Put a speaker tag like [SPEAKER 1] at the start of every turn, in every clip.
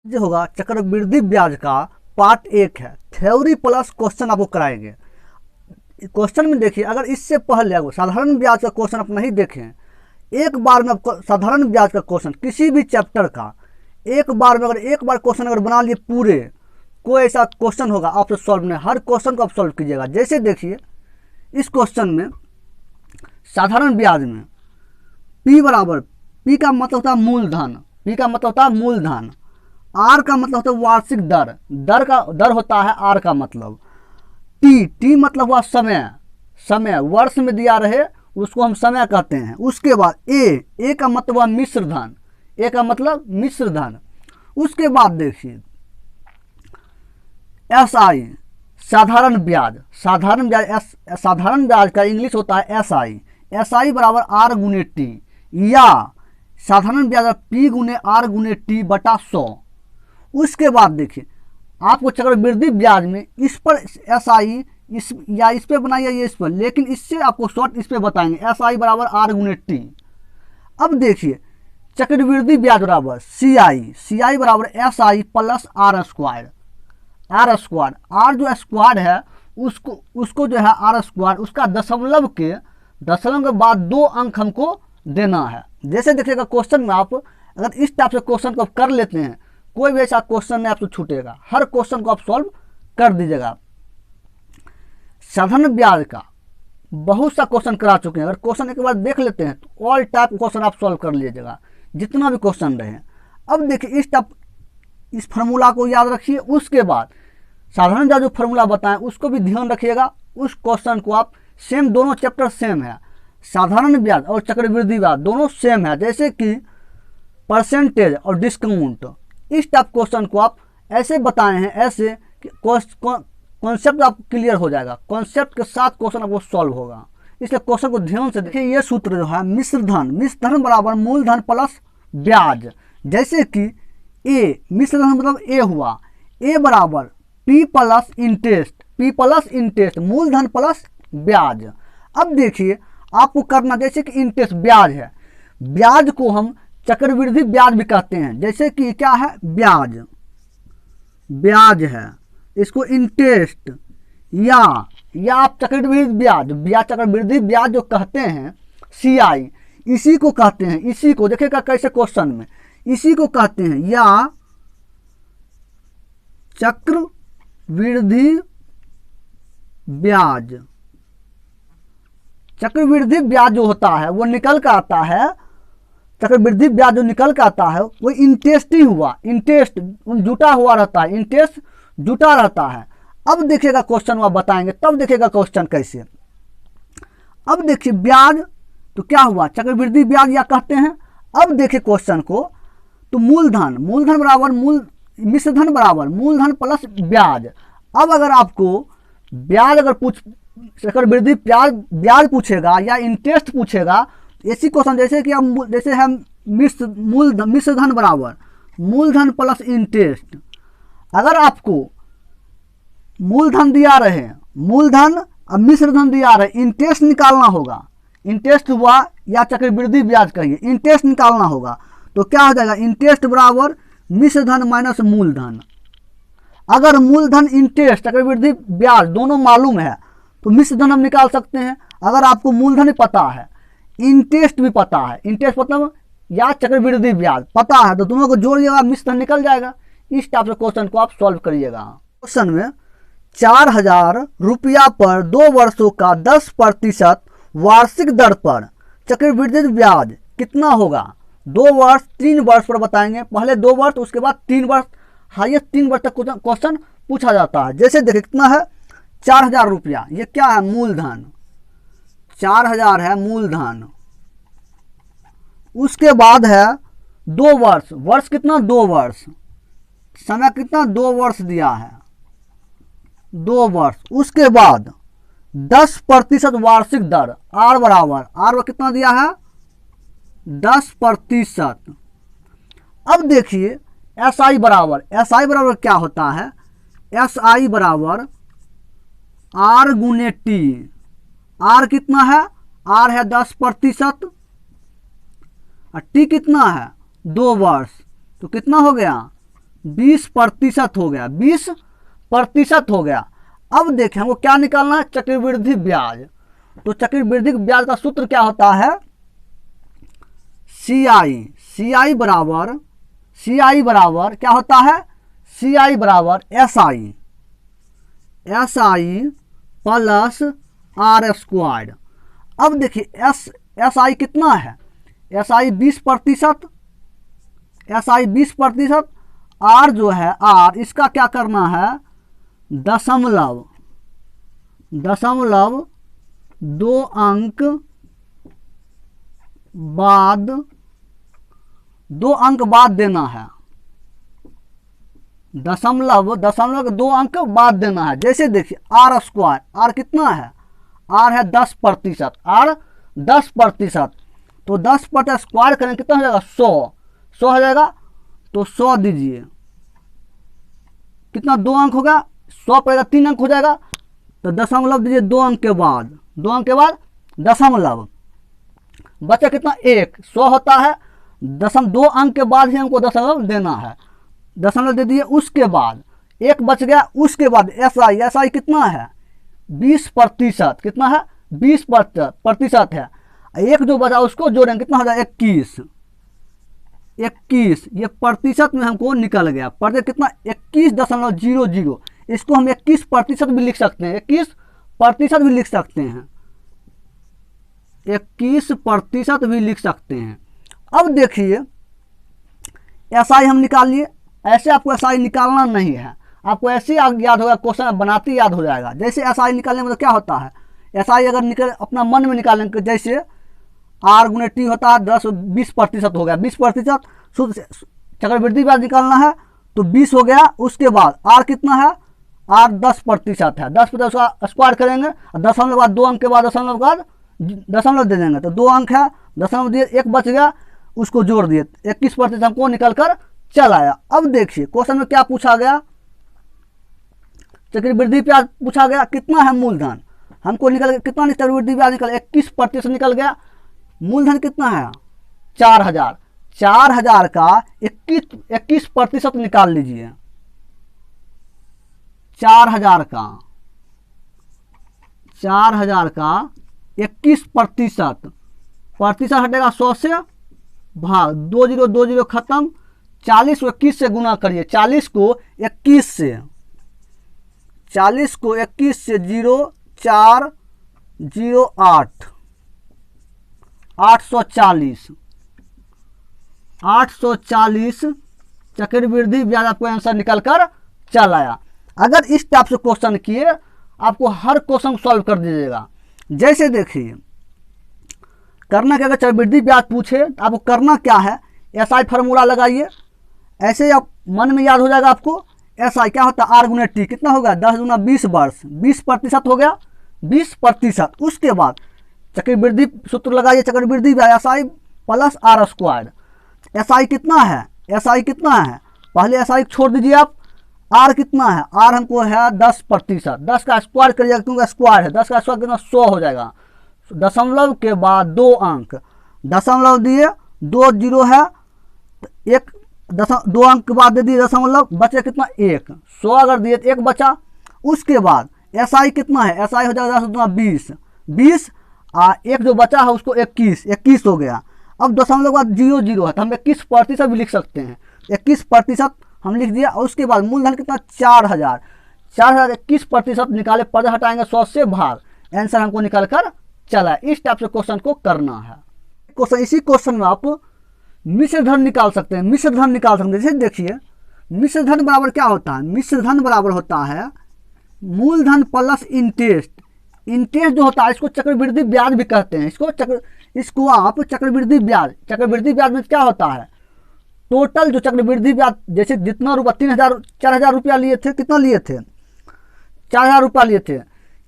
[SPEAKER 1] जो होगा चक्रवृद्धि ब्याज का पार्ट 1 है, थ्योरी प्लस क्वेश्चन आपको कराएंगे। क्वेश्चन में देखिए, अगर इससे पहले आपको साधारण ब्याज का क्वेश्चन आप नहीं देखें, एक बार में आपको साधारण ब्याज का क्वेश्चन किसी भी चैप्टर का एक बार में अगर एक बार क्वेश्चन अगर बना लिए पूरे, कोई ऐसा क्वेश्चन होगा आपसे सॉल्व नहीं, हर क्वेश्चन को आप सॉल्व कीजिएगा। जैसे देखिए इस क्वेश्चन में साधारण ब्याज में पी बराबर, पी का मतलब होता है मूलधन, पी का मतलब होता है मूलधन, आर का मतलब होता है वार्षिक दर, दर का दर होता है आर का मतलब, टी, टी मतलब हुआ समय, समय वर्ष में दिया रहे उसको हम समय कहते हैं। उसके बाद ए का मतलब हुआ मिश्र धन, ए का मतलब मिश्र धन। उसके बाद देखिए एस आई साधारण ब्याज, साधारण ब्याज, साधारण ब्याज का इंग्लिश होता है एस आई, एस आई बराबर आर गुने टी, या साधारण ब्याज पी गुने आर गुने टी बटा 100। उसके बाद देखिए आपको चक्रवृद्धि ब्याज में इस पर एस आई इस या इस पे बनाइए या इस पर, लेकिन इससे आपको शॉर्ट इस पे बताएंगे, एस आई बराबर आर गुने टी। अब देखिए चक्रवृद्धि ब्याज बराबर सी आई, सी आई बराबर S I plus R square, R square, R जो स्क्वायर है उसको जो है आर स्क्वायर, उसका दशमलव के बाद 2 अंक हमको देना है। जैसे देखिएगा क्वेश्चन में आप अगर इस टाइप से क्वेश्चन को कर लेते हैं, कोई भी ऐसा क्वेश्चन नहीं आपसे छूटेगा, हर क्वेश्चन को आप सॉल्व कर दीजिएगा। साधारण ब्याज का बहुत सा क्वेश्चन करा चुके हैं, अगर क्वेश्चन एक बार देख लेते हैं तो ऑल टाइप क्वेश्चन आप सॉल्व कर लीजिएगा, जितना भी क्वेश्चन रहे। अब देखिए इस फार्मूला को याद रखिए। उसके बाद साधारण ब्याज जो फार्मूला बताएं उसको भी ध्यान रखिएगा, उस क्वेश्चन को आप सेम, दोनों चैप्टर सेम है, साधारण ब्याज और चक्रवृद्धि ब्याज दोनों सेम है। जैसे कि परसेंटेज और डिस्काउंट, इस टाइप क्वेश्चन को आप ऐसे बताए हैं, ऐसे कि कॉन्सेप्ट आप क्लियर हो जाएगा, कॉन्सेप्ट के साथ क्वेश्चन आपको सॉल्व होगा, इसलिए क्वेश्चन को ध्यान से देखिए। ये सूत्र जो है मिश्र धन बराबर मूलधन प्लस ब्याज। जैसे कि ए, मिश्र धन मतलब ए हुआ, ए बराबर P plus interest, P plus interest, मूलधन प्लस ब्याज। अब देखिए आपको करना, जैसे कि इंटरेस्ट ब्याज है, ब्याज को हम चक्रवृद्धि ब्याज भी कहते हैं। जैसे कि क्या है, ब्याज, ब्याज है, इसको इंटरेस्ट या आप चक्रवृद्धि ब्याज चक्रवृद्धि ब्याज जो कहते हैं सी आई, इसी को कहते हैं, इसी को देखिएगा कैसे क्वेश्चन में, इसी को कहते हैं या चक्रवृद्धि ब्याज। चक्रवृद्धि ब्याज जो होता है वो निकल कर आता है, चक्रवृद्धि ब्याज जो निकल कर आता है वो इंटरेस्ट ही हुआ, इंटरेस्ट जुटा हुआ रहता है, इंटरेस्ट जुटा रहता है। अब देखिएगा क्वेश्चन वो बताएंगे, तब देखिएगा क्वेश्चन कैसे। अब देखिए ब्याज तो क्या हुआ, चक्रवृद्धि ब्याज या कहते हैं। अब देखिए क्वेश्चन को, तो मूलधन बराबर मिश्र धन बराबर मूलधन प्लस ब्याज। अब अगर आपको ब्याज अगर चक्रवृद्धि ब्याज पूछेगा या इंटरेस्ट पूछेगा, ऐसी क्वेश्चन जैसे हम मिश्र धन बराबर मूलधन प्लस इंटरेस्ट। अगर आपको मूलधन दिया रहे, मूलधन और मिश्र धन दिया रहे, इंटरेस्ट निकालना होगा, इंटरेस्ट हुआ या चक्रवृद्धि ब्याज कहिए, इंटरेस्ट निकालना होगा, तो क्या हो जाएगा, इंटरेस्ट बराबर मिश्र धन माइनस मूलधन। अगर मूलधन इंटरेस्ट चक्रवृद्धि ब्याज दोनों मालूम है तो मिश्र धन हम निकाल सकते हैं। अगर आपको मूलधन ही पता है, इंटरेस्ट भी पता है, इंटरेस्ट मतलब या चक्रवृद्धि ब्याज पता है, तो दोनों को जोड़िएगा, मिश्र धन निकल जाएगा। इस टाइप से क्वेश्चन को आप सॉल्व करिएगा। क्वेश्चन में 4000 रुपया पर 2 वर्षों का 10% वार्षिक दर पर चक्रवृद्धि ब्याज कितना होगा। 2 वर्ष 3 वर्ष पर बताएंगे, पहले 2 वर्ष उसके बाद 3 वर्ष, हाईएस्ट 3 वर्ष तक क्वेश्चन पूछा जाता है। जैसे देखिए कितना है, 4000 रुपया, ये क्या है, मूलधन, 4000 है मूलधन। उसके बाद है 2 वर्ष, वर्ष कितना, 2 वर्ष, समय कितना, 2 वर्ष दिया है, 2 वर्ष। उसके बाद 10% वार्षिक दर, आर बराबर, आर कितना दिया है, 10%। अब देखिए एस आई बराबर क्या होता है, एस आई बराबर आर गुने टी, आर कितना है, आर है 10% और टी कितना है, 2 वर्ष, तो कितना हो गया 20% हो गया, 20% हो गया। अब देखें हमको क्या निकालना है, चक्रवृद्धि ब्याज। तो चक्रवृद्धि ब्याज का सूत्र क्या होता है, CI बराबर क्या होता है, CI बराबर SI प्लस R²। अब देखिए SI कितना है, SI 20%, SI 20%, R जो है R इसका क्या करना है, दशमलव 2 अंक बाद 2 अंक बाद देना है, दशमलव 2 अंक बाद देना है। जैसे देखिए R², R कितना है, R है 10%, R 10%, तो 10% स्क्वायर करेंगे कितना हो जाएगा, 100 हो जाएगा। तो 100 दीजिए, कितना 2 अंक होगा, 100 पड़ेगा 3 अंक हो जाएगा। तो दशमलव दीजिए 2 अंक के बाद, 2 अंक के बाद दशमलव, बचा कितना 1, 100 होता है, 2 अंक के बाद ही हमको दशमलव देना है, दशमलव दे दिए। उसके बाद 1 बच गया, उसके बाद SI कितना है, 20%, कितना है 20% है। एक जो बचा उसको जोड़ेंगे कितना हो जाएगा, 21, ये प्रतिशत में हमको निकल गया, प्रतिशत कितना 21.00। इसको हम 21% भी लिख सकते हैं, 21% भी लिख सकते हैं, 21% भी लिख सकते हैं। अब देखिए SI हम निकाल लिए, ऐसे आपको SI निकालना नहीं है, आपको ऐसे याद होगा, क्वेश्चन बनाते याद हो जाएगा। जैसे SI निकालने में तो क्या होता है, SI अगर निकल अपना मन में निकालेंगे, जैसे R गुणे T होता है 20% हो गया, 20% शुद्ध चक्रवृद्धि ब्याज निकालना है तो 20 हो गया। उसके बाद R कितना है, R 10% है, 10% उसका स्क्वायर करेंगे, दशमलव बाद 2 अंक के बाद दशमलव दे देंगे, तो 2 अंक है, दशमलव दिए, 1 बच गया, उसको जोड़ दिए, 21% हमको निकल कर चल आया। अब देखिए क्वेश्चन में क्या पूछा गया, चक्रवृद्धि ब्याज पूछा गया, कितना है मूलधन, हमको निकल कितना चक्रवृद्धि ब्याज निकल 21% निकल गया। मूलधन कितना है 4000, 4000 का 21% निकाल लीजिए, 4000 का 21%, प्रतिशत हटेगा 100 से, भाग 20 खत्म, 40 को 21 से गुना करिए, 40 को 21 से 0,408 840 चक्रवृद्धि ब्याज आपको आंसर निकल कर चल आया। अगर इस टाइप से क्वेश्चन किए आपको हर क्वेश्चन सॉल्व कर दीजिएगा। जैसे देखिए करना क्या, अगर चक्रवृद्धि ब्याज पूछे तो आपको करना क्या है, SI फार्मूला लगाइए, ऐसे ही आप मन में याद हो जाएगा आपको। SI क्या होता है, R गुणे T कितना होगा, 10 गुना 20 वर्ष, 20% हो गया, 20%। उसके बाद चक्रवृद्धि सूत्र लगाइए, चक्रवृद्धि ब्याज SI प्लस R²। SI कितना है, पहले SI छोड़ दीजिए आप, R कितना है, R हमको है 10%, 10 का स्क्वायर करिएगा क्योंकि स्क्वायर है, 10 का स्क्वायर कितना 100 हो जाएगा। दशमलव के बाद 2 अंक, दशमलव दिए, 2 0 है, 2 अंक के बाद दे दिए दशमलव, बचे कितना 1, 100 अगर दिए तो 1 बचा। उसके बाद SI कितना है, SI हो जाएगा 10 20, एक जो बचा है उसको 21 हो गया। अब दशमलव के बाद 0 0 है तो हम 21% भी लिख सकते हैं, 21% हम लिख दिया। और उसके बाद मूलधन कितना 4000, 21% निकाले, पद हटाएंगे 100 से, भाग, आंसर हमको निकल कर चला। इस टाइप से क्वेश्चन को करना है। इसी क्वेश्चन में आप मिश्र धन निकाल सकते हैं, जैसे देखिए मिश्र धन बराबर क्या होता है, मिश्र धन बराबर होता है मूलधन प्लस इंटरेस्ट। इंटरेस्ट जो होता है इसको चक्रवृद्धि ब्याज भी कहते हैं, इसको आप चक्रवृद्धि ब्याज में क्या होता है, टोटल जो चक्रवृद्धि ब्याज, जैसे जितना रुपया 4,000 रुपया लिए थे, कितना लिए थे 4,000 रुपया लिए थे,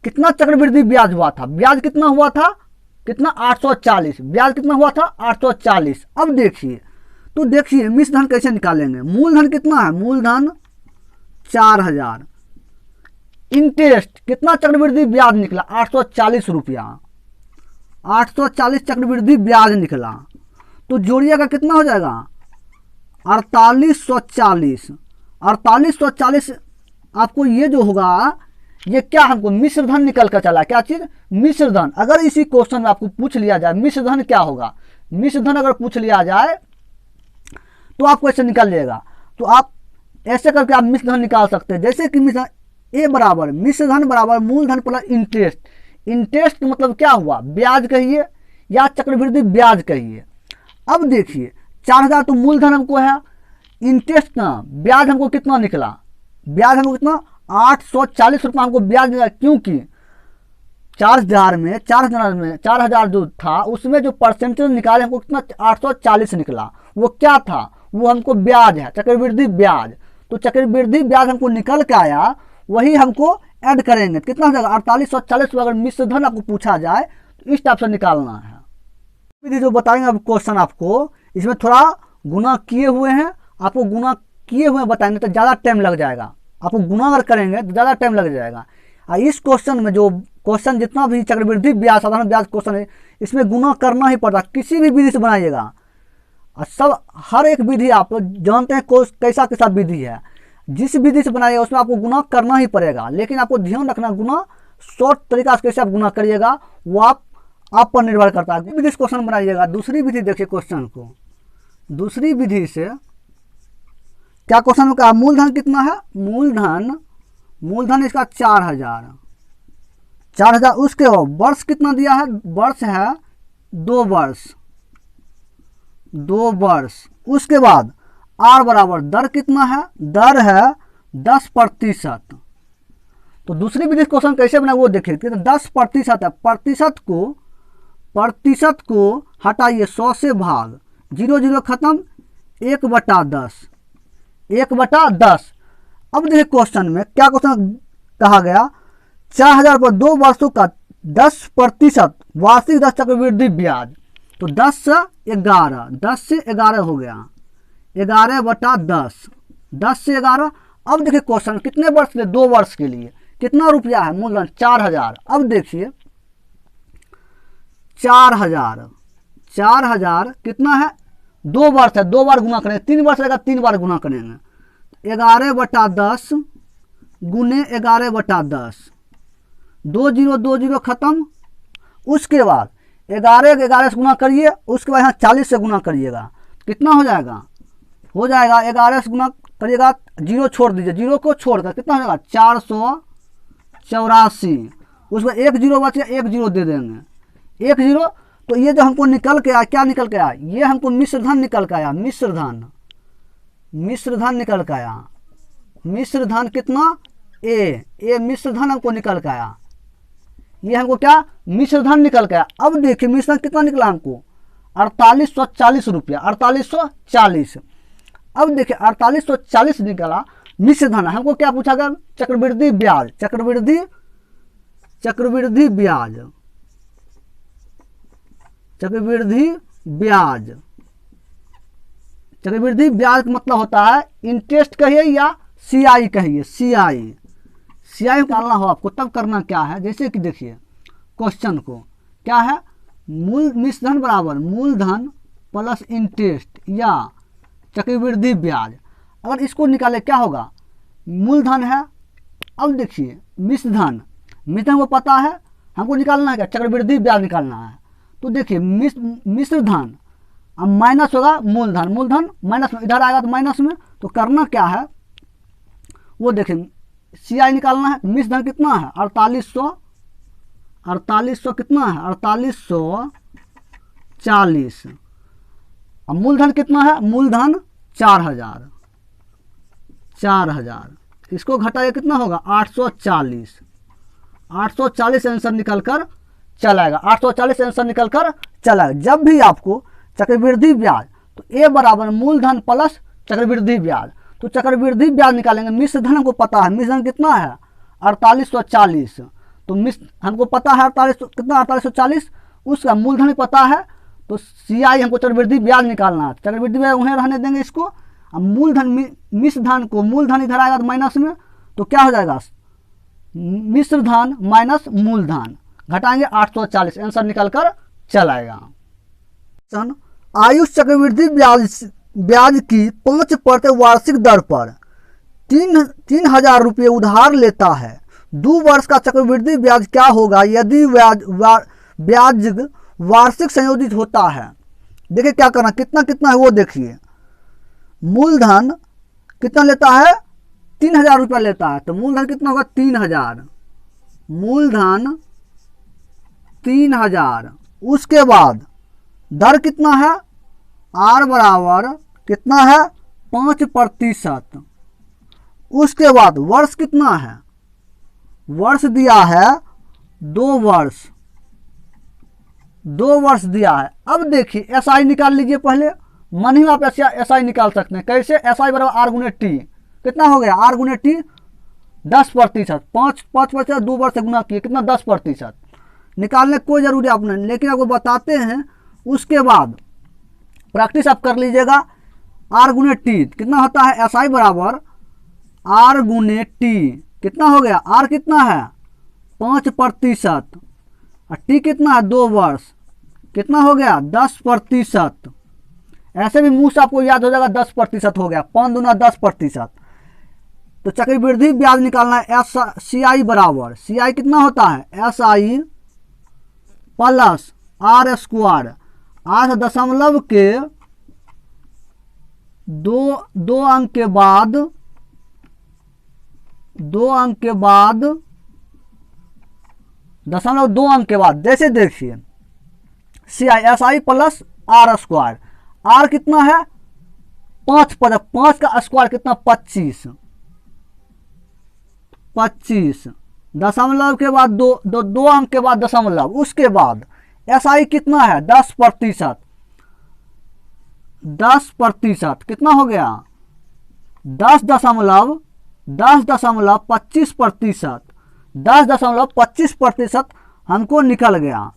[SPEAKER 1] कितना चक्रवृद्धि ब्याज हुआ था, ब्याज कितना हुआ था, कितना 840, ब्याज कितना हुआ था 840। अब देखिए तो देखिए मिश्र धन कैसे निकालेंगे, मूलधन कितना है, मूलधन 4000, इंटरेस्ट कितना चक्रवृद्धि ब्याज निकला 840 रुपया, 840 चक्रवृद्धि ब्याज निकला, तो जोड़िएगा कितना हो जाएगा 4840, 4840 आपको ये जो होगा, ये क्या हमको मिश्र धन निकल कर चला, क्या चीज़, मिश्र धन। अगर इसी क्वेश्चन में आपको पूछ लिया जाए मिश्र धन क्या होगा, मिश्र धन अगर पूछ लिया जाए तो आपको ऐसे निकल जाएगा। तो आप ऐसे करके आप मिश्र धन निकाल सकते हैं। जैसे कि मिश्र ए बराबर मिश्र धन बराबर मूलधन प्लस इंटरेस्ट। इंटरेस्ट मतलब क्या हुआ, ब्याज कहिए या चक्रवृद्धि ब्याज कहिए। अब देखिए 4000 तो मूलधन हमको है, इंटरेस्ट ना ब्याज हमको कितना निकला, ब्याज हमको कितना 840 रुपये हमको ब्याज निकला। क्योंकि 4000 में 4000 जो था उसमें जो परसेंटेज निकाले हमको कितना 840 निकला। वो क्या था, वो हमको ब्याज है, चक्रवृद्धि ब्याज। तो चक्रवृद्धि ब्याज हमको निकल के आया, वही हमको ऐड करेंगे, कितना हो जाएगा 4840। अगर मिश्र धन आपको पूछा जाए तो इस टाइप से निकालना है। विधि जो बताएंगे अब क्वेश्चन आपको, इसमें थोड़ा गुना किए हुए हैं, आपको गुना किए हुए बताएंगे तो ज़्यादा टाइम लग जाएगा। आपको गुना अगर करेंगे तो ज़्यादा टाइम लग जाएगा। और इस क्वेश्चन में जो क्वेश्चन जितना भी चक्रवृद्धि ब्याज साधारण ब्याज क्वेश्चन है, इसमें गुना करना ही पड़ता, किसी भी विधि से बनाइएगा। और सब हर एक विधि आप जानते हैं कैसा कैसा विधि है, जिस विधि से बनाइएगा उसमें आपको गुना करना ही पड़ेगा। लेकिन आपको ध्यान रखना, गुना शॉर्ट तरीका से कैसे आप गुना करिएगा वो आप पर निर्भर करता है। विधि से क्वेश्चन बनाइएगा। दूसरी विधि देखिए क्वेश्चन को, दूसरी विधि से क्या क्वेश्चन में कहा, मूलधन कितना है, मूलधन इसका 4000। उसके बाद वर्ष कितना दिया है, वर्ष है 2 वर्ष। उसके बाद आर बराबर दर कितना है, दर है 10%। तो दूसरी विधि क्वेश्चन कैसे बना वो देखिए। तो 10% है, प्रतिशत को हटाइए 100 से भाग, 0 खत्म, 1/10। अब देखिए क्वेश्चन में क्या क्वेश्चन कहा गया, 4000 पर 2 वर्षों का 10% वार्षिक दर चक्रवृद्धि ब्याज। तो 10 से 11 हो गया, 11/10, 10 से 11। अब देखिए क्वेश्चन कितने वर्ष के लिए, 2 वर्ष के लिए कितना रुपया है, मूलधन 4000। अब देखिए 4000 कितना है, 2 वर्ष है, 2 बार गुना करेंगे, 3 वर्ष रहेगा 3 बार गुना करेंगे, 11/10 गुने 11/10, 2 खत्म। उसके बाद 11 से गुना करिए, उसके बाद यहाँ 40 से गुना करिएगा, कितना हो जाएगा, 11 से गुना करिएगा, 0 छोड़ दीजिए, 0 को छोड़कर कितना हो जाएगा 484। उसके बाद 1 0 बच गया, 1 0 दे देंगे, 1 0। तो ये जो हमको निकल के आया, क्या निकल के आया, ये हमको मिश्र धन निकल के आया, मिश्र धन निकल के आया। मिश्र धन कितना, ए मिश्र धन हमको निकल के आया, ये हमको क्या मिश्र धन निकल के आया। अब देखिए मिश्र धन कितना निकला हमको 4840 रुपया, 4840। अब देखिए 4840 निकला मिश्र धन। हमको क्या पूछा गया, चक्रवृद्धि ब्याज, चक्रवृद्धि ब्याज का मतलब होता है इंटरेस्ट कहिए या सीआई कहिए, सीआई निकालना हो आपको तब करना क्या है। जैसे कि देखिए क्वेश्चन को क्या है, मिश्र धन बराबर मूलधन प्लस इंटरेस्ट या चक्रवृद्धि ब्याज। अगर इसको निकाले क्या होगा, मूलधन है। अब देखिए मिश्र धन को पता है, हमको निकालना है क्या, चक्रवृद्धि ब्याज निकालना है। तो देखिए मिश्र धन अब माइनस होगा मूलधन माइनस में, इधर आएगा तो माइनस में। तो करना क्या है वो देखिए, सीआई निकालना है। मिश्र धन कितना है 4800 कितना है 4840। अब मूलधन कितना है, मूलधन 4000, इसको घटाइए कितना होगा 840 आंसर निकल कर चलाएगा, 840 आंसर निकल कर चलाएगा। जब भी आपको चक्रवृद्धि ब्याज, तो ए बराबर मूलधन प्लस चक्रवृद्धि ब्याज। तो चक्रवृद्धि ब्याज निकालेंगे, मिश्र धन हमको पता है, मिश्र धन कितना है 4840। तो हमको पता है 4840, उसका मूलधन भी पता है। तो सीआई हमको चक्रवृद्धि ब्याज निकालना है, चक्रवृद्धि ब्याज उन्हें रहने देंगे इसको। अब मूलधन मिश्र धन को, मूलधन इधर आएगा तो माइनस में, तो क्या हो जाएगा मिश्र धन माइनस मूलधन, घटाएंगे 840, आंसर निकल कर चलाएगा। आयुष चक्रवृद्धि ब्याज की 5% वार्षिक दर पर तीन हजार रुपये उधार लेता है, 2 वर्ष का चक्रवृद्धि ब्याज क्या होगा यदि ब्याज वार्षिक संयोजित होता है। देखिए क्या करना, कितना कितना है वो देखिए। मूलधन कितना लेता है, 3000 रुपया लेता है, तो मूलधन कितना होगा 3000, मूलधन 3000। उसके बाद दर कितना है, आर बराबर कितना है 5%। उसके बाद वर्ष कितना है, वर्ष दिया है 2 वर्ष, 2 वर्ष दिया है। अब देखिए एसआई निकाल लीजिए पहले, मन ही आप एसआई निकाल सकते हैं। कैसे, एसआई बराबर आर गुने टी, कितना हो गया आर गुने टी 10%, 5% 2 वर्ष से गुना किए कितना 10%। निकालने की कोई जरूरी आप नहीं, लेकिन आपको बताते हैं। उसके बाद प्रैक्टिस आप कर लीजिएगा। आर गुने टी कितना होता है, एसआई बराबर आर गुने टी, कितना हो गया, आर कितना है 5% और टी कितना है 2 वर्ष, कितना हो गया 10%। ऐसे भी मुंह से आपको याद हो जाएगा 10% हो गया, 5 दूना 10%। तो चक्रवृद्धि ब्याज निकालना है। एस सी आई बराबर, सी आई कितना होता है S I plus R square, 8 दशमलव के 2 अंक के बाद 2 अंक के बाद 0.2 अंक के बाद। जैसे देखिए C I S I plus R square, R कितना है 5 का स्क्वायर कितना 25, दशमलव के बाद 2 अंक के बाद दशमलव। उसके बाद एस आई कितना है 10%, 10% कितना हो गया 10.25%, 10.25% हमको निकल गया।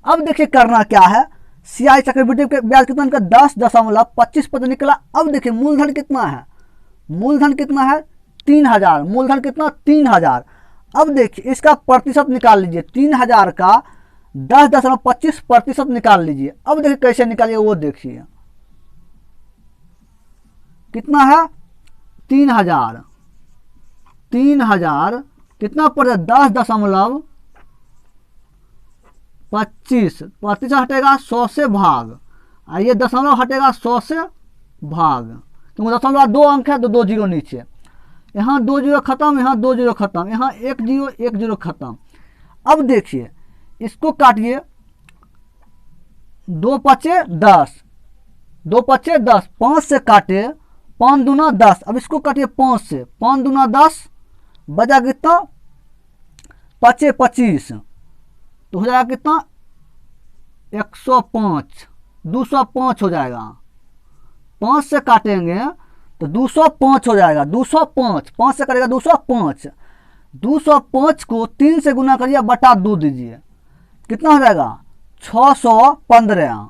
[SPEAKER 1] अब देखिए करना क्या है, सीआई चक्रवृद्धि के ब्याज कितना निकला 10.25% निकला। अब देखिए मूलधन कितना है, मूलधन कितना है 3000, मूलधन कितना 3000। अब देखिए इसका प्रतिशत निकाल लीजिए, 3000 का 10.25% निकाल लीजिए। अब देखिए कैसे निकालिए वो देखिए, कितना है 3000 कितना पड़ जाए 10.25, प्रतिशत हटेगा 100 से भाग, ये दशमलव हटेगा 100 से भाग, क्योंकि दशमलव 2 अंक है तो 2 जीरो नीचे, यहाँ 2 जीरो खत्म, यहाँ 2 जीरो खत्म, यहाँ 1 जीरो खत्म। अब देखिए इसको काटिए, 2 पचे 10, 2 पचे 10, 5 से काटे 5 दूना 10। अब इसको काटिए 5 से, 5 दूना 10 बचा कितना 25, तो हो जाएगा कितना 105, 205 हो जाएगा। 5 से काटेंगे तो 205 हो जाएगा, 205, 5 से करेगा 205, 205 को 3 से गुना करिए बटा 2 दीजिए, कितना हो जाएगा 615,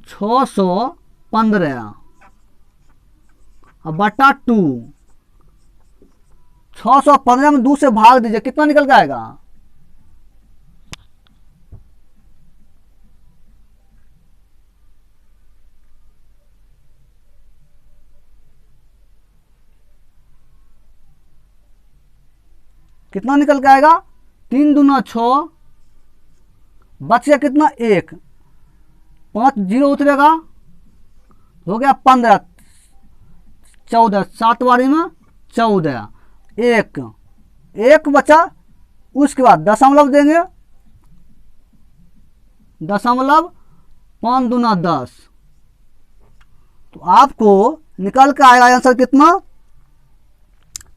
[SPEAKER 1] 615 अब बटा 2, 615 में 2 से भाग दीजिए, कितना निकल जाएगा कितना निकल के आएगा 3 दूना 6, बच गया कितना 1, 5 जीरो उतरेगा, हो गया 15, 14, 7 बारी में 14, 1 बचा। उसके बाद दशमलव देंगे, दशमलव 5 दूना 10, तो आपको निकल के आएगा आंसर कितना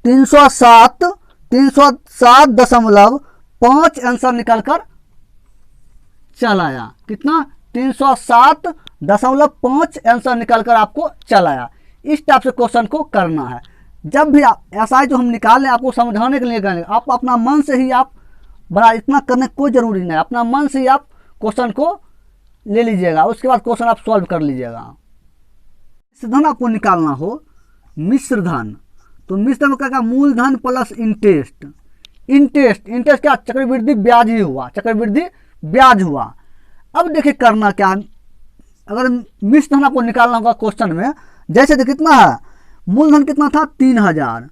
[SPEAKER 1] 307.5 आंसर निकल कर चल आया। कितना 307.5 आंसर निकल कर आपको चल आया। इस टाइप से क्वेश्चन को करना है। जब भी आप ऐसा जो हम निकालें आपको समझाने के लिए करेंगे, आप अपना मन से ही आप बड़ा इतना करने कोई ज़रूरी नहीं, अपना मन से ही आप क्वेश्चन को ले लीजिएगा, उसके बाद क्वेश्चन आप सॉल्व कर लीजिएगा। मिश्र धन आपको निकालना हो, मिश्र धन, तो मिश्र धन क्या मूलधन प्लस इंटरेस्ट, इंटरेस्ट क्या चक्रवृद्धि ब्याज ही हुआ, चक्रवृद्धि ब्याज हुआ। अब देखिए करना क्या, अगर मिश्र धन आपको निकालना होगा क्वेश्चन में, जैसे कितना है मूलधन कितना था 3000,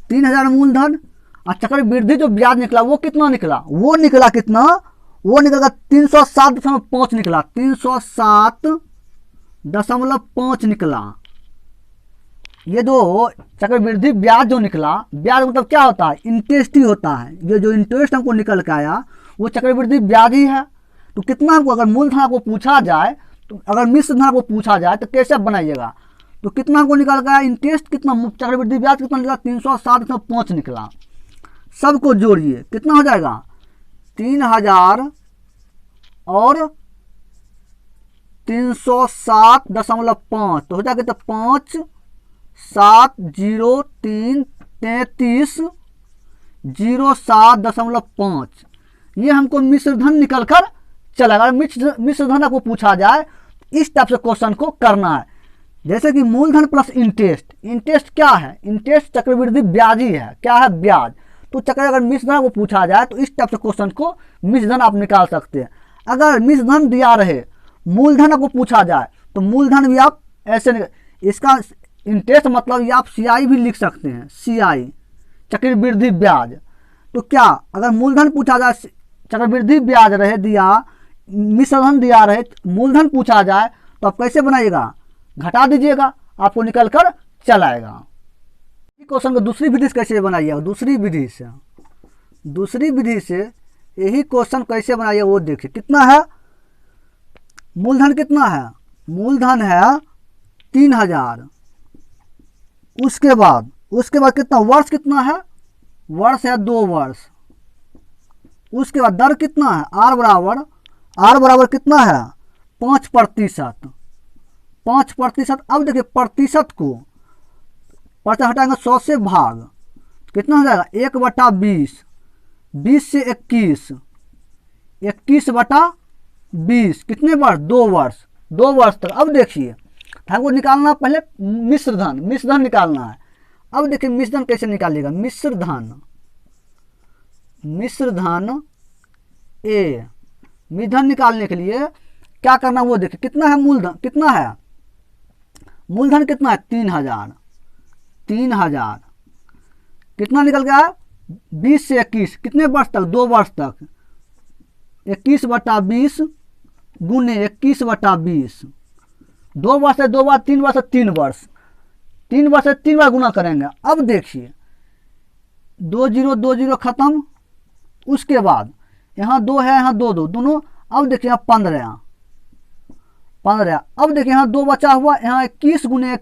[SPEAKER 1] 3000 मूलधन, और चक्रवृद्धि जो ब्याज निकला वो कितना निकला, वो निकला कितना, वो निकला 307.5 निकला, 307.5 निकला। ये जो चक्रवृद्धि ब्याज जो निकला, ब्याज मतलब क्या होता है, इंटरेस्ट ही होता है। ये जो इंटरेस्ट हमको निकल के आया वो चक्रवृद्धि ब्याज ही है। तो कितना हमको अगर मूलधन आपको पूछा जाए, तो अगर मिश्र धन आपको पूछा जाए तो कैसे बनाइएगा, तो कितना हमको निकल के आया, इंटरेस्ट कितना, चक्रवृद्धि ब्याज कितना निकला, 307.5 निकला। सबको जोड़िए कितना हो जाएगा, 3000 और 307.5, तो हो जाएगा तो 5 7 0 3 33 07.5। ये हमको मिश्र धन निकल कर चला। अगर मिश्र धन आपको पूछा जाए इस टाइप से क्वेश्चन को करना है। जैसे कि मूलधन प्लस इंटरेस्ट, इंटरेस्ट क्या है, इंटरेस्ट चक्रवृद्धि ब्याज ही है, क्या है, ब्याज। तो अगर मिश्र धन को पूछा जाए तो इस टाइप से क्वेश्चन को मिश्र धन आप निकाल सकते हैं। अगर मिश्र धन दिया रहे, मूलधन आपको पूछा जाए तो मूलधन भी आप ऐसे, इसका इंटरेस्ट मतलब ये आप CI भी लिख सकते हैं, CI चक्रवृद्धि ब्याज। तो क्या अगर मूलधन पूछा जाए, चक्रवृद्धि ब्याज रहे दिया, मिश्र धन दिया रहे, मूलधन पूछा जाए तो आप कैसे बनाइएगा, घटा दीजिएगा, आपको निकल कर चला आएगा। क्वेश्चन को दूसरी विधि से कैसे बनाइएगा, दूसरी विधि से यही क्वेश्चन कैसे बनाइए वो देखिए। कितना है मूलधन, कितना है मूलधन है 3000। उसके बाद कितना, वर्ष कितना है, वर्ष है 2 वर्ष। उसके बाद दर कितना है, R बराबर कितना है 5%, 5%। अब देखिए प्रतिशत को परसेंट हटाएंगे 100 से भाग, कितना हो जाएगा 1/20, 20 से 21, 21/20, कितने वर्ष, 2 वर्ष, 2 वर्ष तक। अब देखिए हमको निकालना पहले मिश्र धन निकालना है। अब देखिए मिश्र धन कैसे निकालिएगा, मिश्र धन ए, मिश्र धन निकालने के लिए क्या करना वो देखिए। कितना है मूलधन, कितना है मूलधन, कितना है 3000, कितना निकल गया 20 से 21, कितने वर्ष तक, 2 वर्ष तक, 21/20 गुने 21/20, 2 वर्ष है 2 बार, 3 वर्ष है 3 वर्ष, 3 वर्ष है 3 बार गुना करेंगे। अब देखिए 2 0 खत्म। उसके बाद यहाँ 2 है, यहाँ 2 दोनों। अब देखिए यहाँ 15। अब देखिए यहाँ 2 बचा हुआ, यहाँ 21 गुने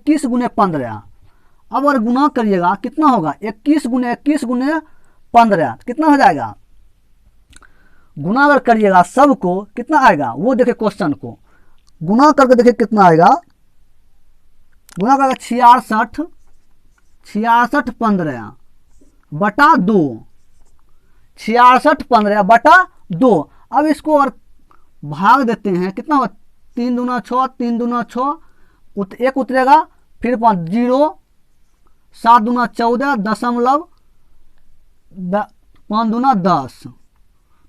[SPEAKER 1] 15। अब अगर गुना करिएगा कितना होगा, 21 गुने 15 कितना हो जाएगा। गुना अगर करिएगा सबको कितना आएगा वो देखिए, क्वेश्चन को गुना करके देखिए कितना आएगा। गुना करके 66/15 66/15 अब इसको और भाग देते हैं, कितना होगा 3 दूना 6, 3 दूना 6, एक उतरेगा, फिर 5 0, 7 दूना 14, 5 दूना 10,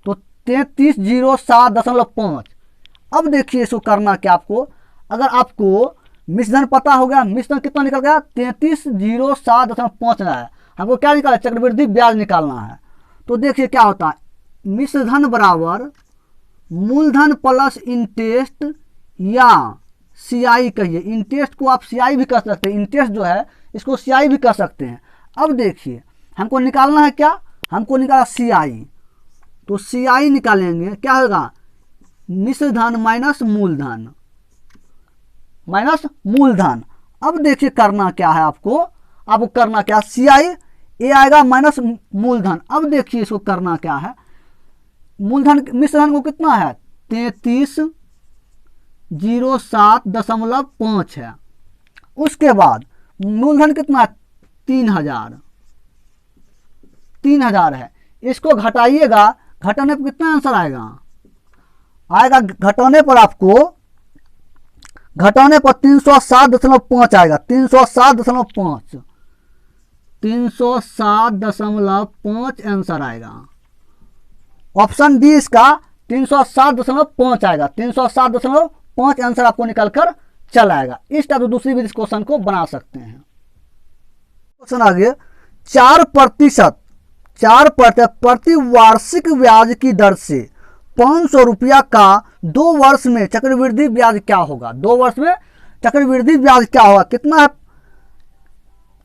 [SPEAKER 1] तो 3307.5। अब देखिए इसको करना क्या आपको, अगर आपको मिश्र धन पता हो गया, मिश्र धन कितना निकल गया 3307.5 है, हमको क्या निकालना है, चक्रवृद्धि ब्याज निकालना है। तो देखिए क्या होता है, मिश्र धन बराबर मूलधन प्लस इंटरेस्ट या CI कहिए। इंटरेस्ट को आप CI भी कर सकते हैं, इंटरेस्ट जो है इसको CI भी कर सकते हैं। अब देखिए हमको निकालना है क्या, हमको निकाला CI, तो CI निकालेंगे क्या होगा, मिश्र धन माइनस मूलधन। अब देखिए करना क्या है आपको करना क्या, CI ए आएगा माइनस मूलधन। अब देखिए इसको करना क्या है, मूलधन मिश्र धन को कितना है 3307.5 है। उसके बाद मूलधन कितना है 3000 है। इसको घटाइएगा, घटाने पर कितना आंसर आएगा, घटाने पर आपको 307.5 आएगा, 307.5 आंसर आएगा। ऑप्शन डी इसका 307.5 आएगा, 307.5 आंसर आपको निकल कर चल आएगा। इस टाइप से दूसरी भी इस क्वेश्चन को बना सकते हैं। क्वेश्चन आगे, 4% प्रति वार्षिक ब्याज की दर से 500 रुपया का 2 वर्ष में चक्रवृद्धि ब्याज क्या होगा? 2 वर्ष में चक्रवृद्धि ब्याज क्या होगा? कितना है?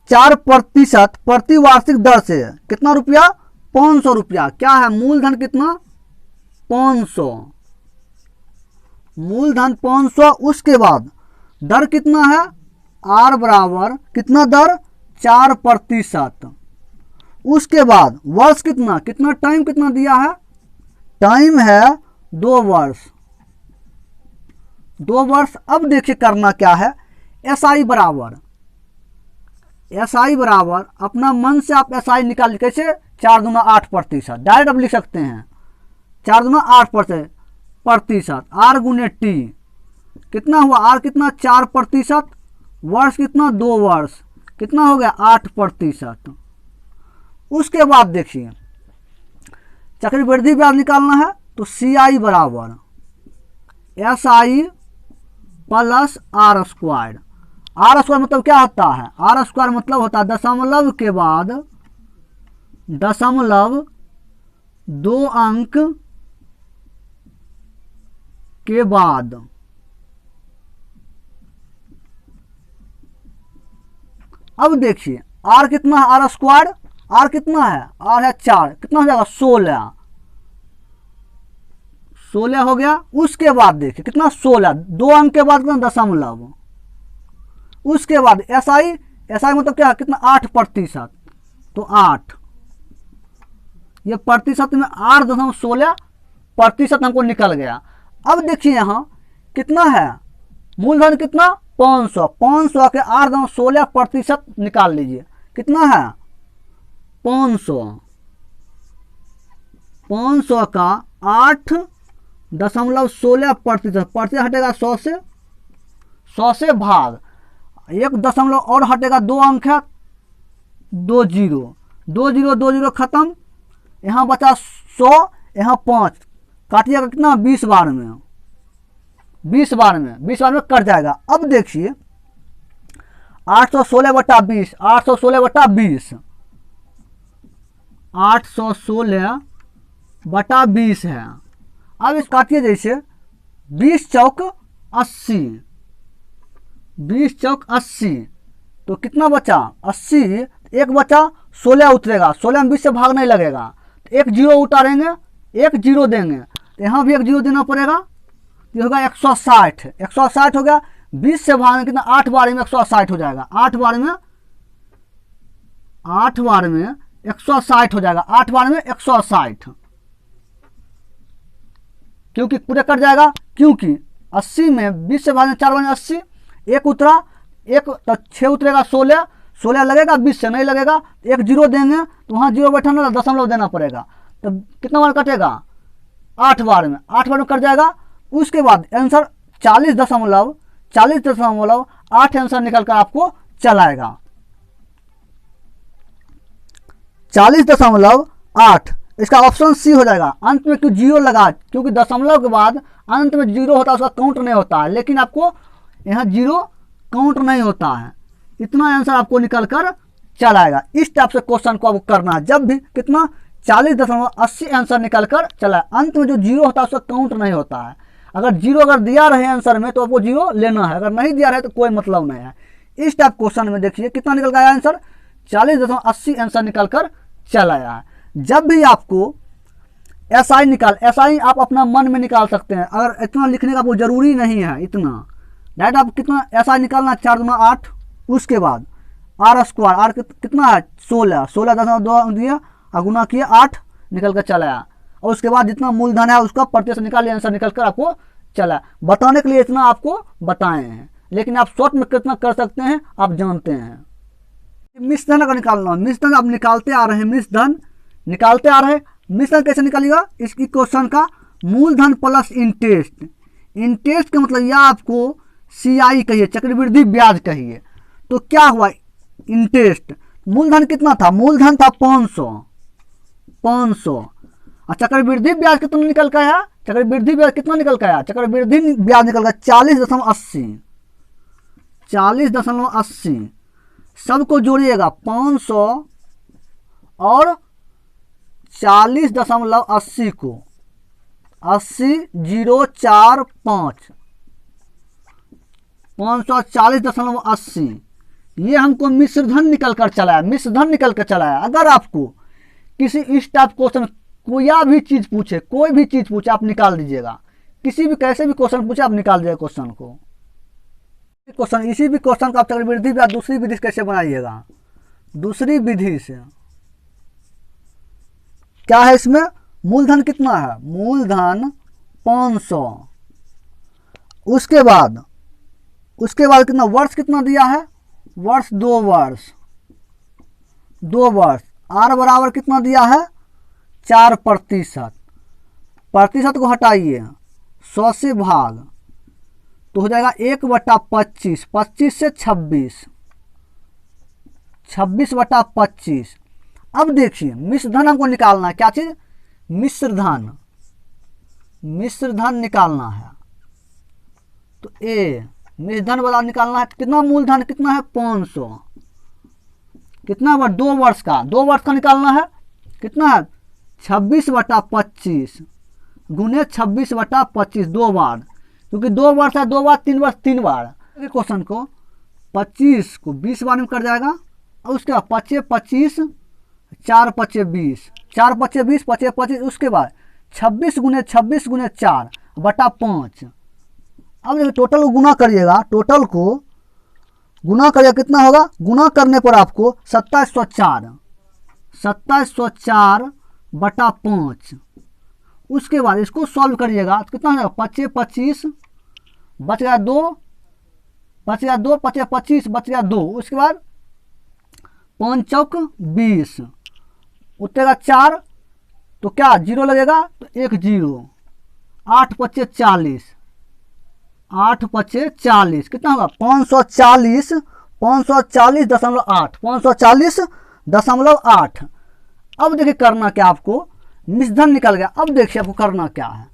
[SPEAKER 1] 4% प्रति वार्षिक दर से कितना रुपया? 500 रुपया। क्या है? मूलधन कितना? 500, मूलधन 500। उसके बाद दर कितना है? आर बराबर कितना दर? 4%। उसके बाद वर्ष कितना? कितना टाइम कितना दिया है? टाइम है 2 वर्ष। 2 वर्ष। अब देखिए करना क्या है, एसआई बराबर अपना मन से आप एसआई निकाल, कैसे? 4 दूना 8%। डायरेक्ट अब लिख सकते हैं 4 दूना 8%। आर गुने टी कितना हुआ? आर कितना? 4%। वर्ष कितना? 2 वर्ष। कितना हो गया? 8%। उसके बाद देखिए चक्रवृद्धि ब्याज निकालना है तो सी आई बराबर S I plus R square. R square मतलब क्या होता है? आर स्क्वायर मतलब होता है दशमलव के बाद 2 अंक के बाद अब देखिए आर कितना है? आर स्क्वायर आर कितना है? आर है 4, कितना हो जाएगा? 16 हो गया। उसके बाद देखिए कितना? 16, 2 अंक के बाद कितना? दशमलव। उसके बाद एसआई मतलब क्या? कितना? 8%। तो 8, ये प्रतिशत में 8.16% हमको निकल गया। अब देखिए यहाँ कितना है? मूलधन कितना? 500 के 8.16% निकाल लीजिए। कितना है? 500 का 8.16%। प्रतिशत हटेगा 100 से भाग 1 दशमलव और हटेगा, 2 अंक है, 2 जीरो खत्म। यहाँ बचा 100, यहाँ 5 काटिएगा कितना? 20 बार में 20 बार में कट जाएगा। अब देखिए 816/20 816/20 816/20 है। अब इस काटिए जैसे 20 चौक 80, 20 चौक 80, तो कितना बचा? 80। एक बचा, 16 उतरेगा, 16 में 20 से भाग नहीं लगेगा, तो 1 जीरो उतारेंगे, 1 जीरो देंगे, तो यहाँ भी 1 जीरो देना पड़ेगा। ये होगा 160 हो गया। 20 से भागने कितना? 8 बार में 160 हो जाएगा। 8 बार में 160 हो जाएगा। 8 बार में 160, क्योंकि पूरे कट जाएगा, क्योंकि 80 में 20 से भागने 4 बार में 80, 1 उतरा, 1 तो 6 उतरेगा, 16 लगेगा, 20 से नहीं लगेगा, 1 जीरो देंगे, तो वहाँ जीरो बैठाना, दशमलव देना पड़ेगा, तो कितना बार कटेगा? 8 बार में कट जाएगा। उसके बाद आंसर 40.8 आंसर निकल कर आपको चलाएगा। 40.8 इसका ऑप्शन सी हो जाएगा। अंत में क्यों जीरो लगा? क्योंकि दशमलव के बाद अंत में जीरो होता है, उसका काउंट नहीं होता है, लेकिन आपको यहाँ जीरो काउंट नहीं होता है। इतना आंसर आपको निकल कर चलाएगा। इस टाइप से क्वेश्चन को आपको करना है। जब भी कितना? 40.80 आंसर निकल कर चला, अंत में जो जीरो होता है उसका काउंट नहीं होता है। अगर जीरो अगर दिया रहे आंसर में तो आपको जीरो लेना है, अगर नहीं दिया रहे तो कोई मतलब नहीं है। इस टाइप क्वेश्चन में देखिए कितना निकल गया आंसर? 40.80 आंसर निकल कर चला आया है। जब भी आपको एसआई आप अपना मन में निकाल सकते हैं, अगर इतना लिखने का वो जरूरी नहीं है। इतना डायरेक्ट आप कितना एसआई निकालना? 4 दूना 8। उसके बाद आर स्क्वायर, आर कितना है? 16.2 दिया और गुना किया 8 निकल कर चला आया। और उसके बाद जितना मूलधन है उसका प्रतिशत निकालिए, आंसर निकल कर आपको चला। बताने के लिए इतना आपको बताए हैं, लेकिन आप शॉर्ट में कितना कर सकते हैं आप जानते हैं। मिश्रधन अगर निकालना, मिश्रधन आप निकालते आ रहे हैं, मिश्रधन कैसे निकालिएगा? इसकी क्वेश्चन का मूलधन प्लस इंटरेस्ट। इंटरेस्ट का मतलब यह आपको सीआई कहिए, चक्रवृद्धि ब्याज कहिए। तो क्या हुआ? इंटरेस्ट मूलधन कितना था? मूलधन था 500 और चक्रवृद्धि ब्याज कितना निकल का है? चक्रवृद्धि ब्याज कितना निकल का है? चक्रवृद्धि ब्याज निकल का 40.80 सबको जोड़िएगा 500 और 40.80 को 80,045 540.80 ये हमको मिश्र धन निकल कर चला है, मिश्र धन निकल कर चला है। अगर आपको किसी इस टाइप क्वेश्चन कोई भी चीज़ पूछे, कोई भी चीज़ पूछे, आप निकाल दीजिएगा। किसी भी कैसे भी क्वेश्चन पूछे आप निकाल दीजिएगा क्वेश्चन को। क्वेश्चन इसी भी क्वेश्चन का आप चक्रवृद्धि ब्याज दूसरी विधि से कैसे बनाइएगा, दूसरी विधि से क्या है, इसमें मूलधन कितना है, मूलधन 500, उसके बाद कितना वर्ष कितना दिया है, वर्ष 2 वर्ष, 2 वर्ष, आर बराबर कितना दिया है 4%, प्रतिशत को हटाइए 100 से भाग तो हो जाएगा 1/25, 25 से 26, 26/25। अब देखिए मिश्र धन हमको निकालना है, क्या चीज, मिश्र धन, मिश्र धन निकालना है। तो ए मिश्र धन वाला निकालना है, कितना मूलधन कितना है 500, कितना बार 2 वर्ष का, 2 वर्ष का निकालना है, कितना है 26/25 गुने 26/25 2 बार, क्योंकि 2 वर्ष है, 2 बार 3 वर्ष 3 बार। क्वेश्चन को 25 को 20 बार में कर जाएगा और उसके बाद 25 25 4 25 20, 4 25 20 25 25, उसके बाद 26 गुने 4/5। अब देखिए टोटल को गुना करिएगा, टोटल को गुना करिएगा कितना होगा, गुना करने पर आपको 2704/5। उसके बाद इसको सॉल्व करिएगा तो कितना हो जाएगा 25 25 बच गया 2, 25 25 बच गया 2, उसके बाद 5 चौक 20, उतरेगा 4 तो क्या 0 लगेगा तो 1 0, 8 25 40, 8 25 40 कितना होगा 540, 540.8, 540.8। अब देखिए करना क्या आपको, मिश्र धन निकल गया। अब देखिए आपको करना क्या है,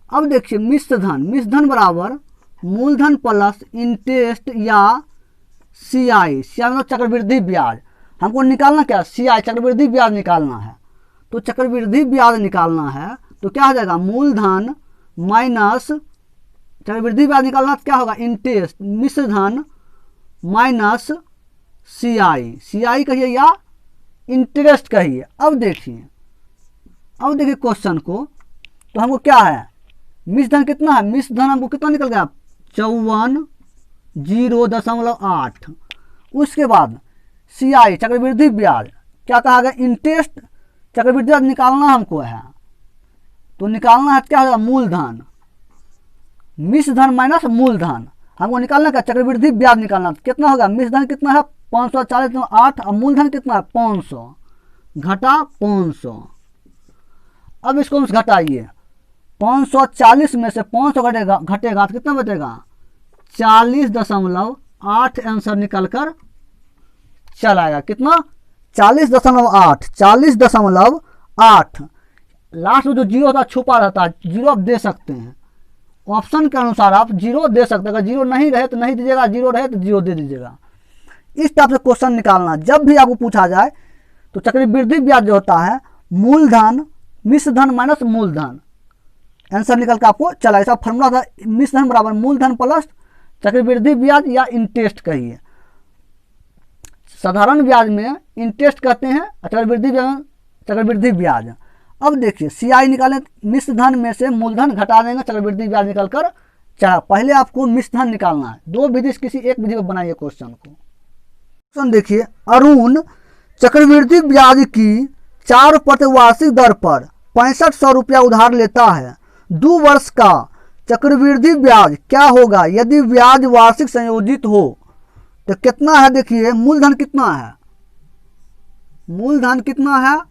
[SPEAKER 1] अब देखिए मिश्र धन बराबर मूलधन प्लस इंटरेस्ट या CI, मतलब चक्रवृद्धि ब्याज। हमको निकालना क्या, CI चक्रवृद्धि ब्याज निकालना है। तो चक्रवृद्धि ब्याज निकालना है तो क्या हो जाएगा, मूलधन माइनस चक्रवृद्धि ब्याज निकालना तो क्या होगा, इंटरेस्ट, मिश्र धन माइनस CI कहिए या इंटरेस्ट कहिए। अब देखिए क्वेश्चन को, तो हमको क्या है, मिश्र धन कितना है, मिश्र धन हमको कितना निकल गया 54,0.8। उसके बाद CI चक्रवृद्धि ब्याज क्या कहा गया, इंटरेस्ट चक्रवृद्धि ब्याज निकालना हमको है, तो निकालना है क्या होगा, मूलधन, मिश्र धन माइनस मूलधन हमको निकालना क्या, चक्रवृद्धि ब्याज निकालना। कितना होगा, मिश्र धन कितना है 540.8 और मूलधन कितना है 500 घटा 500। अब इसको हम घटाइए, 540 में से 500 घटेगा तो कितना बचेगा 40.8 आंसर निकल कर चला आएगा। कितना 40.8 लास्ट में जो जीरो होता है छुपा रहता है, जीरो आप दे सकते हैं, ऑप्शन के अनुसार आप जीरो दे सकते हैं। अगर जीरो नहीं रहे तो नहीं दीजिएगा, जीरो रहे तो जीरो दे दीजिएगा। इस टाइप से क्वेश्चन निकालना, जब भी आपको पूछा जाए तो चक्रवृद्धि ब्याज जो होता है मूलधन मिश्र धन माइनस मूलधन, आंसर निकल के आपको चला। ऐसा फॉर्मूला था, मिश्र धन बराबर मूलधन प्लस चक्रवृद्धि ब्याज या इंटरेस्ट कहिए। साधारण ब्याज में इंटरेस्ट कहते हैं, चक्रवृद्धि ब्याज। अब देखिए CI निकालें, मिश्र धन में से मूलधन घटा देंगे, चक्रवृद्धि ब्याज निकल कर चला। पहले आपको मिश्र धन निकालना है, 2 विधि से किसी एक विधि में बनाइए क्वेश्चन को। क्वेश्चन देखिए, अरुण चक्रवृद्धि ब्याज की 4% वार्षिक दर पर 6500 रुपया उधार लेता है। 2 वर्ष का चक्रवृद्धि ब्याज क्या होगा यदि ब्याज वार्षिक संयोजित हो, तो कितना है, देखिए मूलधन कितना है, मूलधन कितना है,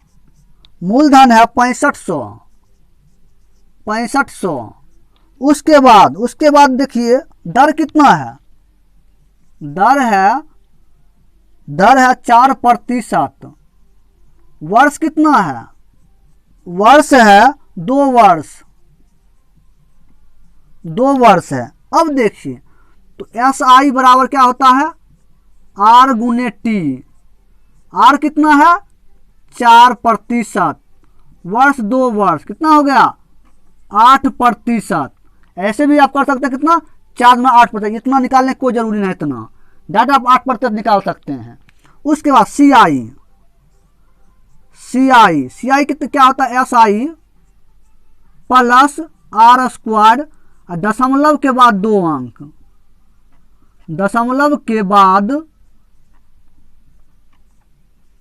[SPEAKER 1] मूलधन है 6500। उसके बाद देखिए दर कितना है, दर है 4%। वर्ष कितना है, वर्ष है 2 वर्ष है। अब देखिए तो SI बराबर क्या होता है, आर गुने टी, आर कितना है 4%, वर्ष 2 वर्ष कितना हो गया 8%। ऐसे भी आप कर सकते हैं कितना 4 में 8%, इतना निकालने की कोई जरूरी नहीं, इतना डाटा आप 8% निकाल सकते हैं। उसके बाद सी आई, सी आई, सी आई कितना क्या होता है S I plus R square, दशमलव के बाद 2 अंक, दशमलव के बाद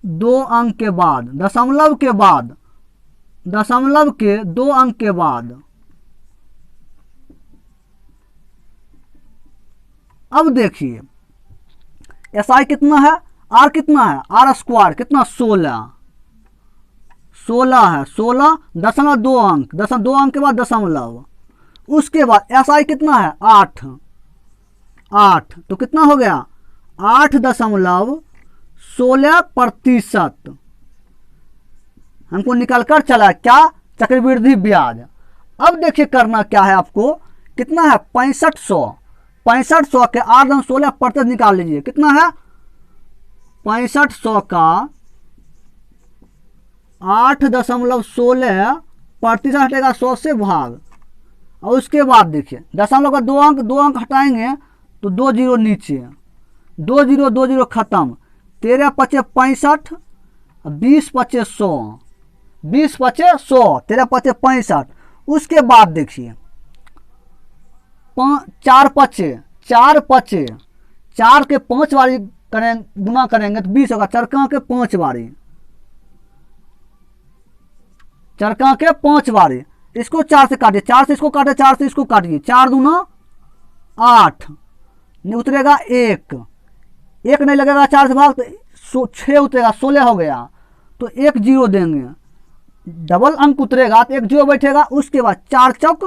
[SPEAKER 1] 2 अंक के बाद, दशमलव के बाद, दशमलव के 2 अंक के बाद। अब देखिए एस आई कितना है, आर कितना है, आर स्क्वायर कितना 16, 16 है, 16 दशमलव 2 अंक, 2 अंक के बाद दशमलव। उसके बाद एस आई कितना है 8, 8 तो कितना हो गया 8.16%। हमको निकाल कर चला क्या चक्रवृद्धि ब्याज। अब देखिए करना क्या है आपको, कितना है 6500, 6500 के 8.16% निकाल लीजिए, कितना है 6500 का 8.16% हटेगा 100 से भाग, और उसके बाद देखिए दशमलव का 2 अंक, 2 अंक हटाएंगे तो 2 जीरो नीचे, 2 जीरो खत्म, 13 पचे 65, 20 पचे 100, 20 पचे 100, 13 पचे 65। उसके बाद देखिए 4 पचे, 4 पचे, 4 के 5 बारी करें गुना करेंगे तो 20 होगा, चरका के 5 बारी, चरका के 5 बारी, इसको 4 से काटिए, 4 से इसको काटे, 4 से इसको काटिए, 4 दूना 8, उतरेगा 1, 1 नहीं लगेगा 4 से भाग तो 6 उतरेगा, 16 हो गया, तो 1 जीरो देंगे, डबल अंक उतरेगा तो 1 जीरो बैठेगा। उसके बाद 4 चौक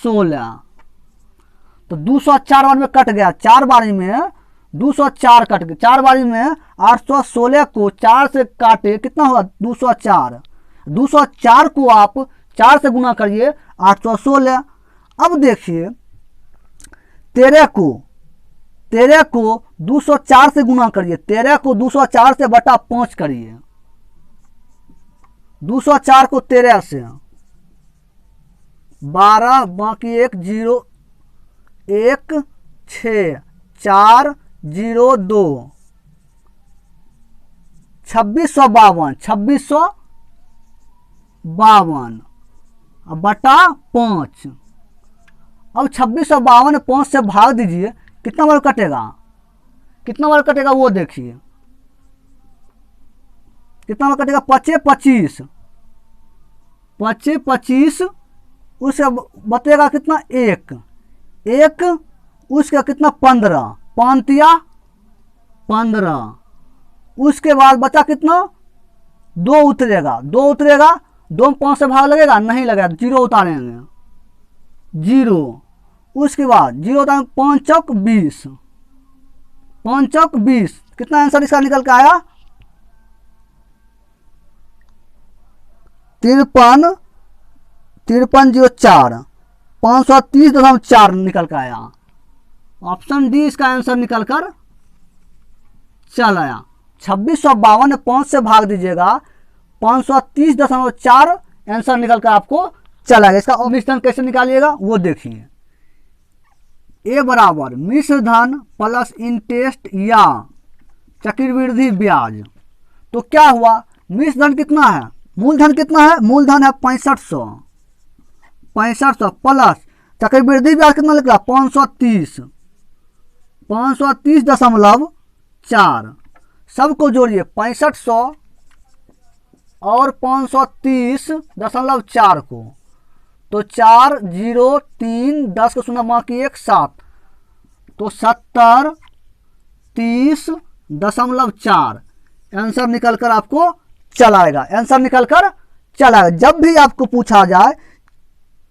[SPEAKER 1] 16, तो 204 बार में कट गया, 4 बारी में 204 कट गया, 4 बारी में 816 को 4 से काटे कितना होगा 204, 204 को आप 4 से गुना करिए 816। अब देखिए 13 को 204 से गुना करिए, 13 को 204 से बटा 5 करिए, 204 को 13 से 12 बाकी 1 0 1 6 4 0 2 2652, 2652 बटा 5। अब 2652 5 से भाग दीजिए, कितना बार कटेगा, कितना बार कटेगा वो देखिए, कितना बार कटेगा 25 25, 25 25, उससे बतेगा कितना 1 1, उसका कितना 15, 5 15, उसके बाद बचा कितना 2 उतरेगा, 2 उतरेगा, 2 में 5 से भाग लगेगा नहीं लगेगा, 0 उतारेंगे 0। उसके बाद 0 उतारेंगे, 5 चौक 20, 5 चौक 20, कितना आंसर इसका निकल के आया 5304, 530.4 निकल कर आया। ऑप्शन डी इसका आंसर निकल कर चल आया। 2652 5 से भाग दीजिएगा, 530.4 आंसर निकल कर आपको चला गया। इसका मिश्रण कैसे निकालिएगा वो देखिए। ए बराबर मिश्र धन प्लस इंटरेस्ट या चक्रवृद्धि ब्याज। तो क्या हुआ, मिश्र धन कितना है, मूलधन कितना है, मूलधन है 6500, 6500 प्लस चक्रवृद्धि ब्याज कितना लिख रहा 530, 530.4, सबको जोड़िए 6500 और 530.4 को, तो 4 0 3 10 को 0 बाकी 1 7, तो 70 30.4 आंसर निकल कर आपको चलाएगा, आंसर निकल कर चलाएगा। जब भी आपको पूछा जाए,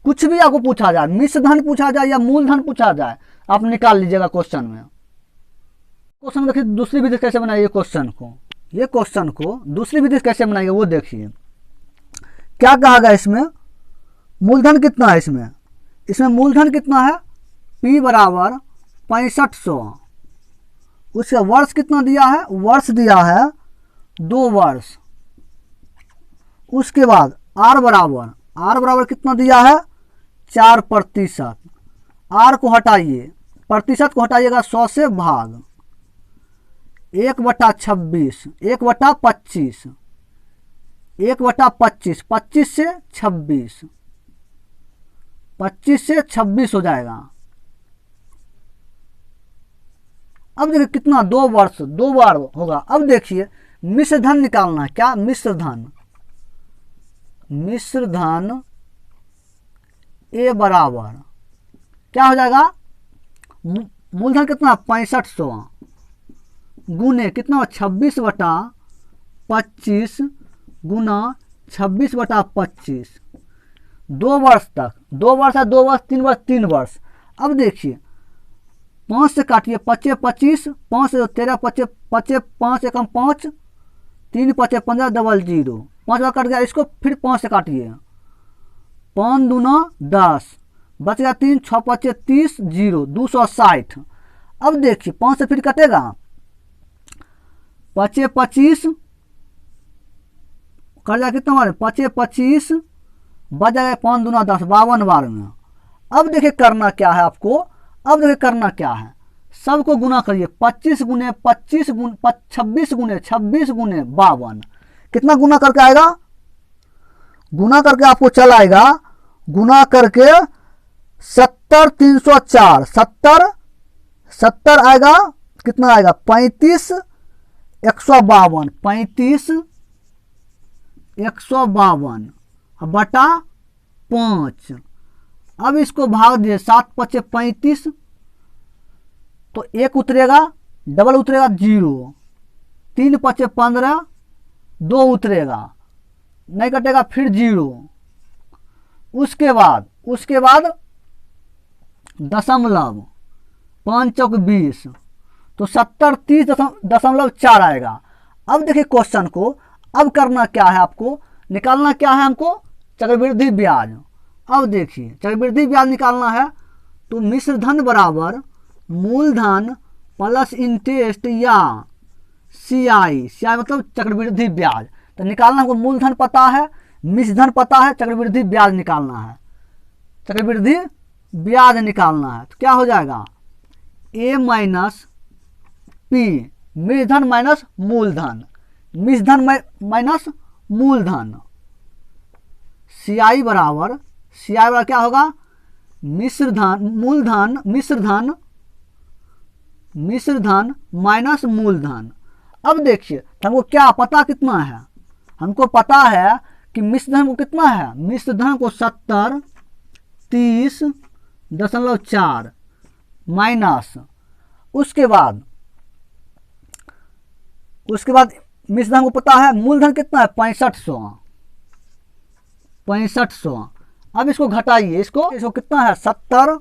[SPEAKER 1] कुछ भी आपको पूछा जाए, मिश्र धन पूछा जाए या मूलधन पूछा जाए, आप निकाल लीजिएगा क्वेश्चन में। क्वेश्चन देखिए दूसरी विधि कैसे बनाइए क्वेश्चन को, ये क्वेश्चन को दूसरी विधि कैसे बनाइए वो देखिए। क्या कहा गया इसमें, मूलधन कितना है इसमें, इसमें मूलधन कितना है P बराबर 6500 उसका वर्ष कितना दिया है, वर्ष दिया है 2 वर्ष। उसके बाद आर बराबर कितना दिया है 4%। आर को हटाइए, प्रतिशत को हटाइएगा 100 से भाग 1/26, 1/25, 1/25, 25 से 26, 25 से 26 हो जाएगा। अब देखिए कितना 2 वर्ष 2 बार होगा। अब देखिए मिश्र धन निकालना है। क्या मिश्र धन, मिश्र धन ए बराबर क्या हो जाएगा, मूलधन कितना 6500 गुने कितना 26/25 गुना 26/25, 2 वर्ष तक, 2 वर्ष है 2 वर्ष, 3 वर्ष 3 वर्ष। अब देखिए 5 से काटिए, 5 25, 5 से 13, 5 5 5 एकम 5, 3 5 15 00, 5 बार कट गया। इसको फिर 5 से काटिए, 5 दूना 10, बच गया 3, 6 5 30 0, 260। अब देखिए 5 से फिर कटेगा, 5 25 कट जाएगा कितना बार, 5 25 बच जाएगा 5 दूना 10, 52 बार में। अब देखिए करना क्या है आपको, अब देखिए करना क्या है, सबको गुना करिए, 25 गुने 25 गुने 26 गुने 26 गुने 52, कितना गुना करके आएगा, गुना करके आपको चल आएगा, गुना करके 70 304, 70 आएगा, कितना आएगा 35 152, 35 152 बटा 5। अब इसको भाग दिए, 7 5 35, तो 1 उतरेगा, डबल उतरेगा 0, 3 5 15, 2 उतरेगा, नहीं कटेगा फिर 0। उसके बाद दशमलव, 5 चौक 20, तो 70 30.4 आएगा। अब देखिए क्वेश्चन को, अब करना क्या है आपको, निकालना क्या है हमको, चक्रवृद्धि ब्याज। अब देखिए चक्रवृद्धि ब्याज निकालना है, तो मिश्र धन बराबर मूलधन प्लस इंटरेस्ट या CI मतलब चक्रवृद्धि ब्याज। तो निकालना हमको, मूलधन पता है, मिश्र धन पता है, चक्रवृद्धि ब्याज निकालना है, चक्रवृद्धि ब्याज निकालना है। तो क्या हो जाएगा, A माइनस P, मिश्र धन माइनस मूलधन, मिश्र धन माइनस मूलधन, CI बराबर क्या होगा, मिश्र धन माइनस मूलधन। अब देखिए हमको क्या पता, कितना है, हमको पता है कि मिश्र धन को कितना है, मिश्र धन को 70 30.4 माइनस, उसके बाद मिश्र धन को पता है, मूलधन कितना है 6500। अब इसको घटाइए, इसको कितना है 70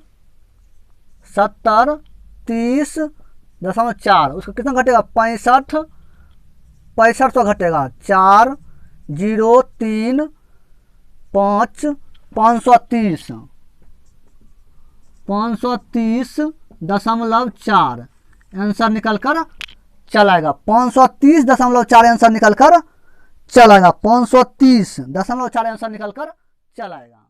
[SPEAKER 1] 30.4, उसको कितना घटेगा 6500 घटेगा, 4 0 3 5 530.4 आंसर निकल कर चलाएगा, 530.4 आंसर निकल कर चलाएगा, 530.4 आंसर निकल कर चलाएगा।